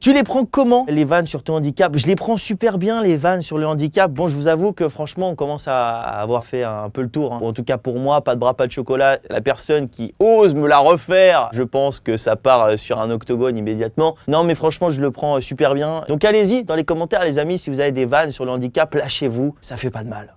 Tu les prends comment, les vannes sur ton handicap? Je les prends super bien, les vannes sur le handicap. Bon, je vous avoue que franchement, on commence à avoir fait un peu le tour. Ou en tout cas pour moi, pas de bras, pas de chocolat. La personne qui ose me la refaire, je pense que ça part sur un octogone immédiatement. Non, mais franchement, je le prends super bien. Donc allez-y, dans les commentaires, les amis, si vous avez des vannes sur le handicap, lâchez-vous, ça fait pas de mal.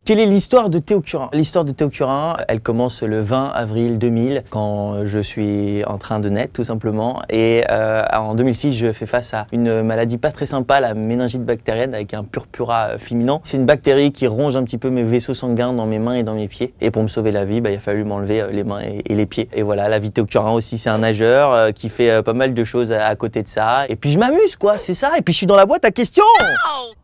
Quelle est l'histoire de Théo Curin? L'histoire de Théo Curin, elle commence le 20 avril 2000, quand je suis en train de naître, tout simplement. Et en 2006, je fais face à une maladie pas très sympa, la méningite bactérienne, avec un purpura fulminant. C'est une bactérie qui ronge un petit peu mes vaisseaux sanguins dans mes mains et dans mes pieds. Et pour me sauver la vie, il a fallu m'enlever les mains et les pieds. Et voilà, la vie de Théo Curin aussi, c'est un nageur qui fait pas mal de choses à côté de ça. Et puis je m'amuse, quoi, c'est ça. Et puis je suis dans la boîte à questions.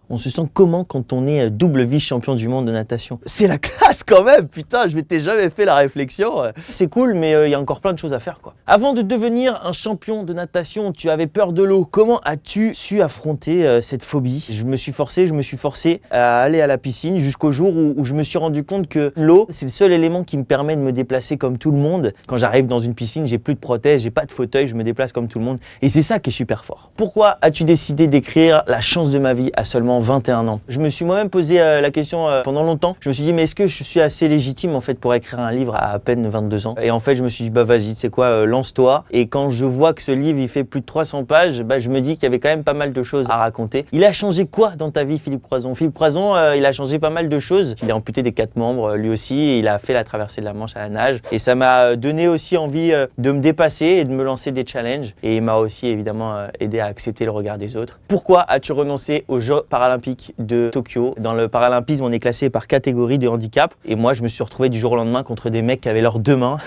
On se sent comment quand on est double vice-champion du monde de natation? C'est la classe quand même, putain, je m'étais jamais fait la réflexion. C'est cool, mais il y a encore plein de choses à faire, quoi. Avant de devenir un champion de natation, tu avais peur de l'eau. Comment as-tu su affronter cette phobie? Je me suis forcé à aller à la piscine jusqu'au jour où je me suis rendu compte que l'eau, c'est le seul élément qui me permet de me déplacer comme tout le monde. Quand j'arrive dans une piscine, j'ai plus de prothèse, j'ai pas de fauteuil, je me déplace comme tout le monde. Et c'est ça qui est super fort. Pourquoi as-tu décidé d'écrire la chance de ma vie à seulement 21 ans? Je me suis moi-même posé la question pendant longtemps. Je me suis dit, mais est-ce que je suis assez légitime en fait pour écrire un livre à peine 22 ans? Et en fait, je me suis dit, bah vas-y, tu sais quoi, lance-toi. Et quand je vois que ce livre, il fait plus de 300 pages, je me dis qu'il y avait quand même pas mal de choses à raconter. Il a changé quoi dans ta vie, Philippe Croison? Philippe Croison, il a changé pas mal de choses. Il a amputé des 4 membres, lui aussi, et il a fait la traversée de la Manche à la nage. Et ça m'a donné aussi envie de me dépasser et de me lancer des challenges. Et il m'a aussi évidemment aidé à accepter le regard des autres. Pourquoi as-tu renoncé aux Jeux paralympiques de Tokyo? Dans le paralympisme, on est classé par catégorie de handicap. Et moi, je me suis retrouvé du jour au lendemain contre des mecs qui avaient leurs 2 mains.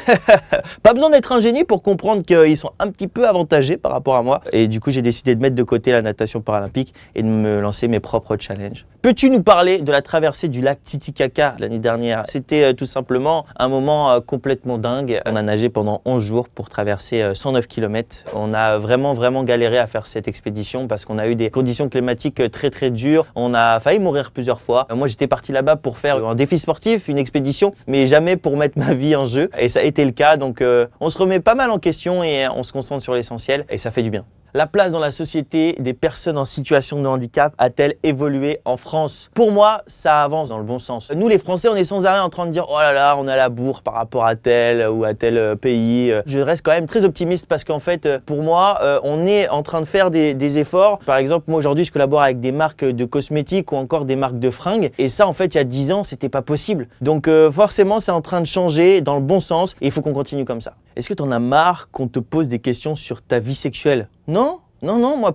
Pas besoin d'être un génie pour comprendre qu'ils sont un petit peu avantagés par rapport à moi. Et du coup, j'ai décidé de mettre de côté la natation paralympique et de me lancer mes propres challenges. Peux-tu nous parler de la traversée du lac Titicaca l'année dernière? C'était tout simplement un moment complètement dingue. On a nagé pendant 11 jours pour traverser 109 km. On a vraiment galéré à faire cette expédition parce qu'on a eu des conditions climatiques très dures. On a failli mourir plusieurs fois. Moi, j'étais parti là-bas pour faire un défi sportif, une expédition, mais jamais pour mettre ma vie en jeu. Et ça a été le cas. Donc, on se remet pas mal en question et on se concentre sur l'essentiel et ça fait du bien. La place dans la société des personnes en situation de handicap a-t-elle évolué en France? Pour moi, ça avance dans le bon sens. Nous, les Français, on est sans arrêt en train de dire « Oh là là, on a la bourre par rapport à tel ou à tel pays ». Je reste quand même très optimiste parce qu'en fait, pour moi, on est en train de faire des efforts. Par exemple, moi aujourd'hui, je collabore avec des marques de cosmétiques ou encore des marques de fringues. Et ça, en fait, il y a 10 ans, c'était pas possible. Donc forcément, c'est en train de changer dans le bon sens et il faut qu'on continue comme ça. Est-ce que tu en as marre qu'on te pose des questions sur ta vie sexuelle? Non,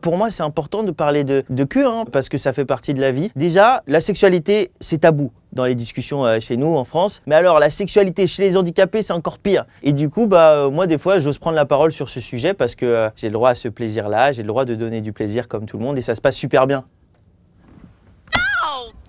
pour moi, c'est important de parler de cul, parce que ça fait partie de la vie. Déjà, la sexualité, c'est tabou dans les discussions chez nous en France. Mais alors, la sexualité chez les handicapés, c'est encore pire. Et du coup, moi, des fois, j'ose prendre la parole sur ce sujet parce que j'ai le droit à ce plaisir-là, j'ai le droit de donner du plaisir comme tout le monde et ça se passe super bien.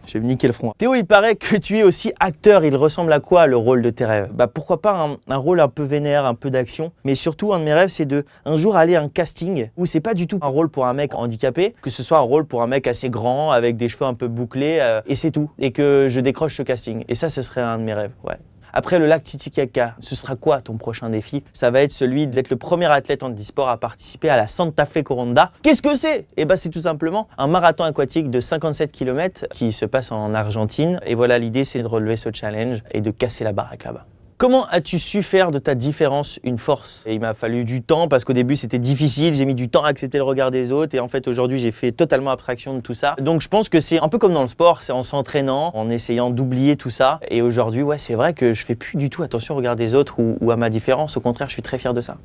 Je vais me niquer le front. Théo, il paraît que tu es aussi acteur. Il ressemble à quoi le rôle de tes rêves? Pourquoi pas un rôle un peu vénère, un peu d'action. Mais surtout, un de mes rêves, c'est de un jour aller à un casting où c'est pas du tout un rôle pour un mec handicapé, que ce soit un rôle pour un mec assez grand, avec des cheveux un peu bouclés, et c'est tout. Et que je décroche ce casting. Et ça, ce serait un de mes rêves, ouais. Après le lac Titicaca, ce sera quoi ton prochain défi? Ça va être celui d'être le premier athlète handisport à participer à la Santa Fe Coronda. Qu'est-ce que c'est? C'est tout simplement un marathon aquatique de 57 km qui se passe en Argentine. Et voilà, l'idée, c'est de relever ce challenge et de casser la baraque là-bas. Comment as-tu su faire de ta différence une force? Et il m'a fallu du temps parce qu'au début c'était difficile, j'ai mis du temps à accepter le regard des autres et en fait aujourd'hui j'ai fait totalement abstraction de tout ça. Donc je pense que c'est un peu comme dans le sport, c'est en s'entraînant, en essayant d'oublier tout ça. Et aujourd'hui ouais, c'est vrai que je fais plus du tout attention au regard des autres ou à ma différence, au contraire je suis très fier de ça.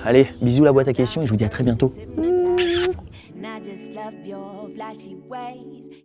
Allez, bisous la boîte à questions et je vous dis à très bientôt.